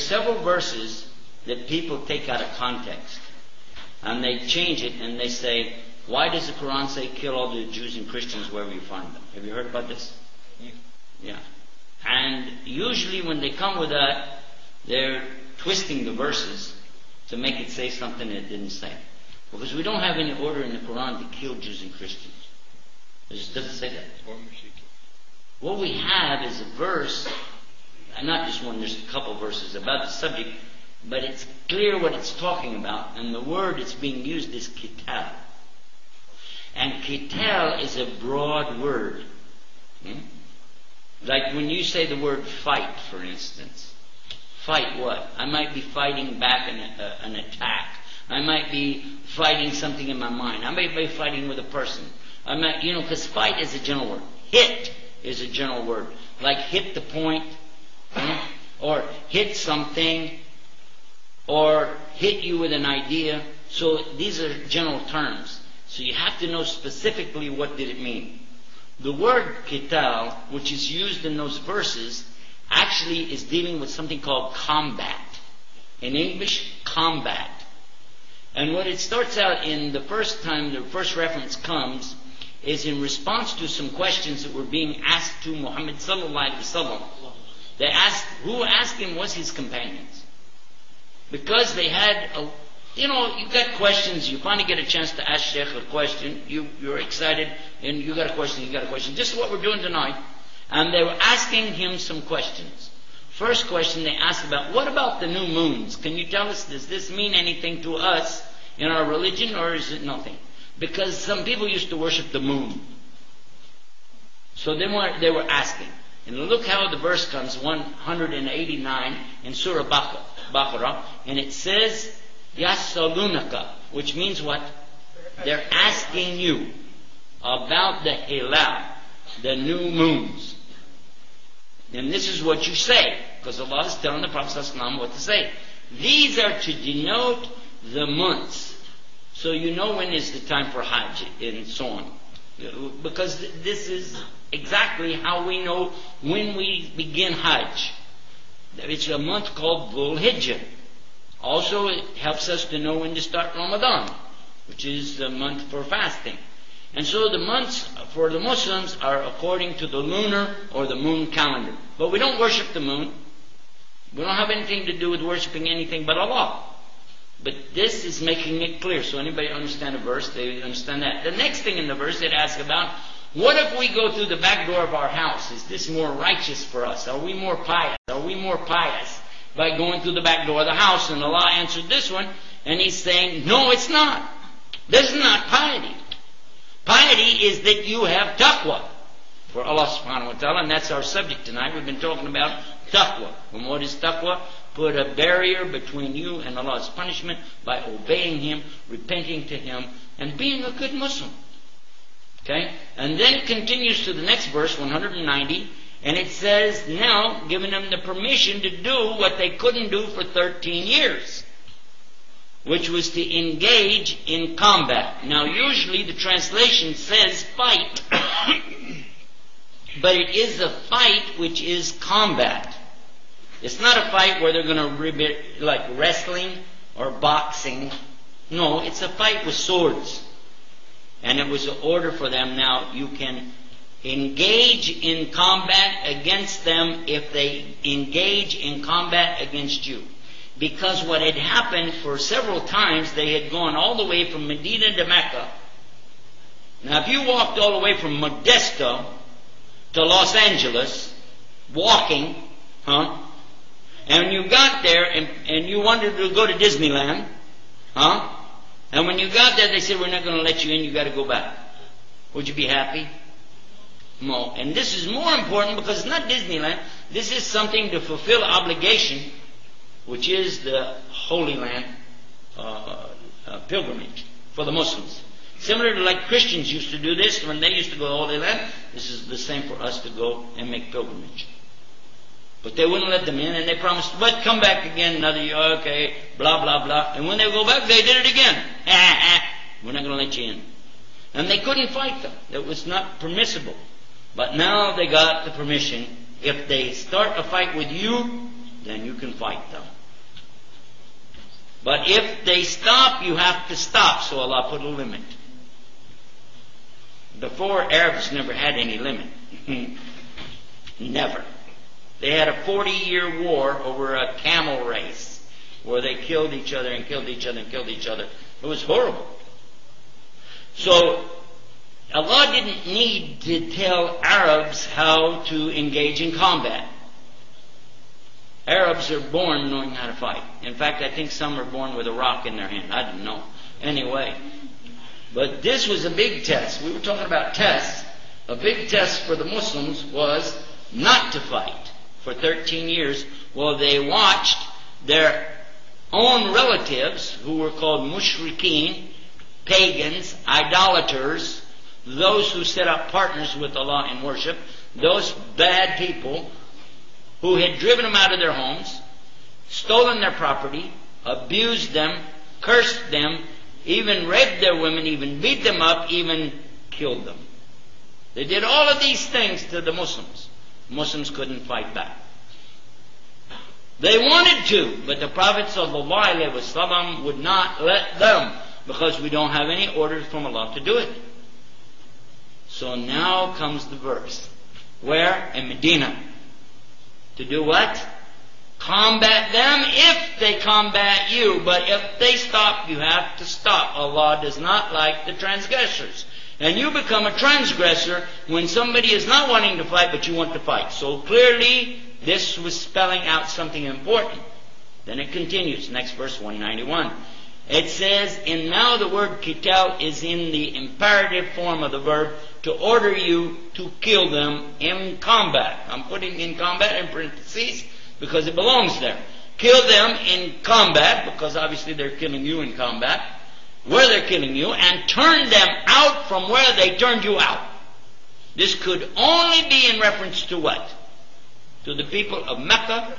several verses that people take out of context. And they change it and they say, why does the Quran say kill all the Jews and Christians wherever you find them? Have you heard about this? Yeah. And usually when they come with that, they're twisting the verses to make it say something it didn't say. Because we don't have any order in the Quran to kill Jews and Christians. It just doesn't say that. What we have is a verse, not just one, there's a couple verses about the subject, but it's clear what it's talking about, and the word it's being used is qital. And qital is a broad word. Like when you say the word fight, for instance. Fight what? I might be fighting back an attack. I might be fighting something in my mind. I might be fighting with a person. I might, because fight is a general word. Hit is a general word. Like hit the point, or hit something, or hit you with an idea. So these are general terms. So you have to know specifically what did it mean. The word qital, which is used in those verses, actually is dealing with something called combat. In English, combat. And what it starts out in the first time the first reference comes is in response to some questions that were being asked to Muhammad sallallahu alaihi wasallam. They asked, who asked him was his companions. Because they had, you got questions, you finally get a chance to ask Sheikh a question, you're excited, and you got a question, just what we're doing tonight. And they were asking him some questions. First question they asked about, what about the new moons? Can you tell us, does this mean anything to us in our religion, or is it nothing? Because some people used to worship the moon. So they were asking. And look how the verse comes, 189 in Surah Baqarah, and it says, Yasalunaka, which means what? They're asking you about the hilal, the new moons. And this is what you say, because Allah is telling the Prophet ﷺ what to say. These are to denote the months. So you know when is the time for Hajj and so on. Because this is exactly how we know when we begin Hajj. It's a month called Dhul Hijjah. Also it helps us to know when to start Ramadan, which is the month for fasting. And so the months for the Muslims are according to the lunar or the moon calendar. But we don't worship the moon. We don't have anything to do with worshiping anything but Allah. But this is making it clear. So anybody understand a verse, they understand that. The next thing in the verse it asks about, what if we go through the back door of our house? Is this more righteous for us? Are we more pious? Are we more pious by going through the back door of the house? And Allah answered this one, and He's saying, no, it's not. This is not piety. Piety is that you have taqwa for Allah subhanahu wa ta'ala, and that's our subject tonight. We've been talking about taqwa. And what is taqwa? Put a barrier between you and Allah's punishment by obeying Him, repenting to Him, and being a good Muslim. Okay? And then it continues to the next verse, 190, and it says, now giving them the permission to do what they couldn't do for 13 years. Which was to engage in combat. Now usually the translation says fight, but it is a fight which is combat. It's not a fight where they're going to like wrestling or boxing. No, it's a fight with swords. And it was an order for them, now you can engage in combat against them if they engage in combat against you. Because what had happened for several times, they had gone all the way from Medina to Mecca. Now if you walked all the way from Modesto to Los Angeles, walking, and you got there and you wanted to go to Disneyland, and when you got there they said, we're not going to let you in, you got to go back. Would you be happy? No. And this is more important because it's not Disneyland. This is something to fulfill obligation, which is the Holy Land pilgrimage for the Muslims. Similar to like Christians used to do this when they used to go to the Holy Land, this is the same for us to go and make pilgrimage. But they wouldn't let them in, and they promised, but come back again another year, okay, blah, blah, blah. And when they go back, they did it again. We're not going to let you in. And they couldn't fight them. It was not permissible. But now they got the permission. If they start a fight with you, then you can fight them. But if they stop, you have to stop. So Allah put a limit. Before, Arabs never had any limit. Never. They had a 40-year war over a camel race where they killed each other and killed each other and killed each other. It was horrible. So Allah didn't need to tell Arabs how to engage in combat. Arabs are born knowing how to fight. In fact, I think some are born with a rock in their hand. I don't know. Anyway. But this was a big test. We were talking about tests. A big test for the Muslims was not to fight for 13 years while they watched their own relatives, who were called mushrikeen, pagans, idolaters, those who set up partners with Allah in worship, those bad people who had driven them out of their homes, stolen their property, abused them, cursed them, even raped their women, even beat them up, even killed them. They did all of these things to the Muslims. Muslims couldn't fight back. They wanted to, but the Prophet ﷺ would not let them, because we don't have any orders from Allah to do it. So now comes the verse. Where? In Medina. To do what? Combat them if they combat you. But if they stop, you have to stop. Allah does not like the transgressors. And you become a transgressor when somebody is not wanting to fight, but you want to fight. So clearly, this was spelling out something important. Then it continues. Next verse, 191. It says, and now the word qital is in the imperative form of the verb, to order you to kill them in combat. I'm putting in combat in parentheses because it belongs there. Kill them in combat, because obviously they're killing you in combat, where they're killing you, and turn them out from where they turned you out. This could only be in reference to what? To the people of Mecca,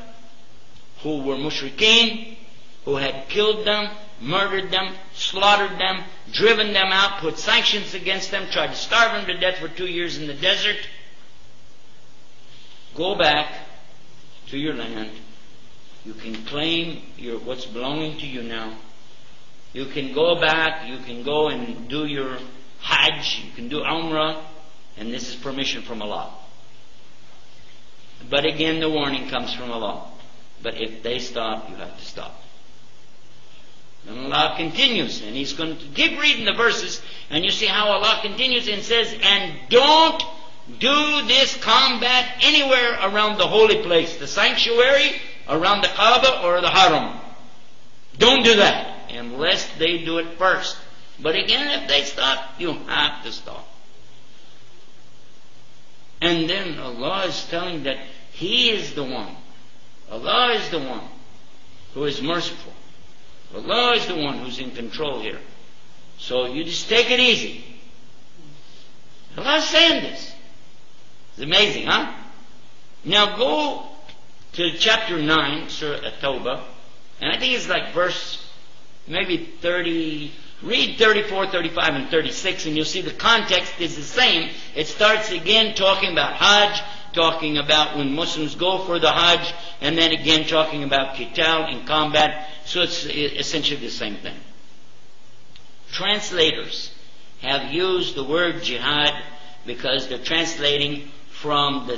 who were mushrikeen, who had killed them, murdered them, slaughtered them, driven them out, put sanctions against them, tried to starve them to death for 2 years in the desert. Go back to your land. You can claim what's belonging to you now. You can go back, you can go and do your Hajj, you can do Umrah, and this is permission from Allah. But again, the warning comes from Allah. But if they stop, you have to stop. And Allah continues, and He's going to keep reading the verses, and you see how Allah continues and says, and don't do this combat anywhere around the holy place, the sanctuary, around the Kaaba or the Haram. Don't do that, unless they do it first. But again, if they stop, you have to stop. And then Allah is telling that He is the one. Allah is the one who is merciful. Allah is the one who's in control here. So you just take it easy. Allah's saying this. It's amazing, huh? Now go to chapter 9, Surah At-Tawbah, and I think it's like verse maybe 30, read 34, 35, and 36, and you'll see the context is the same. It starts again talking about Hajj, talking about when Muslims go for the Hajj, and then again talking about qital and combat. So it's essentially the same thing. Translators have used the word jihad because they're translating from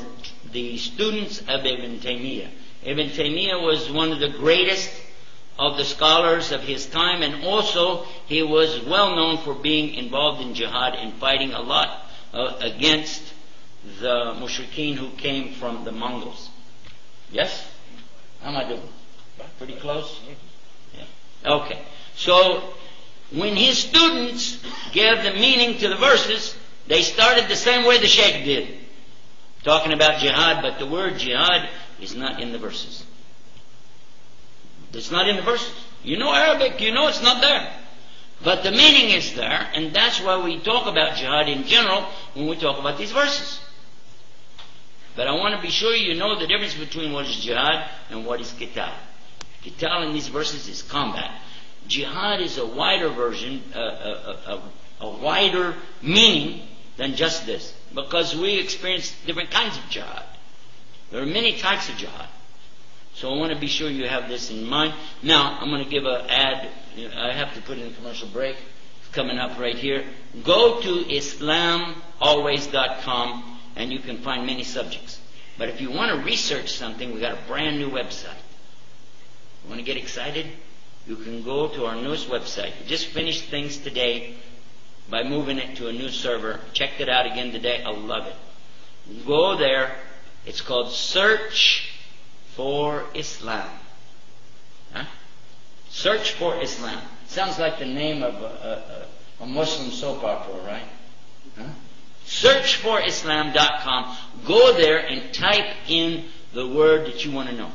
the students of Ibn Taymiyyah. Ibn Taymiyyah was one of the greatest of the scholars of his time, and also he was well known for being involved in jihad and fighting a lot against the mushrikeen who came from the Mongols. Yes? How am I doing? Pretty close? Yeah. Okay. So, when his students gave the meaning to the verses, they started the same way the Sheikh did, talking about jihad, but the word jihad is not in the verses. It's not in the verses. You know Arabic, you know it's not there. But the meaning is there, and that's why we talk about jihad in general when we talk about these verses. But I want to be sure you know the difference between what is jihad and what is qital. Qital in these verses is combat. Jihad is a wider version, a wider meaning than just this. Because we experience different kinds of jihad. There are many types of jihad. So I want to be sure you have this in mind. Now, I'm going to give an ad. I have to put in a commercial break. It's coming up right here. Go to IslamAlways.com and you can find many subjects. But if you want to research something, we got a brand new website. You want to get excited? You can go to our newest website. We just finished things today by moving it to a new server. Checked it out again today. I love it. Go there. It's called Search for Islam. Huh? Search for Islam. Sounds like the name of a Muslim soap opera, right? Huh? SearchForIslam.com. Go there and type in the word that you want to know.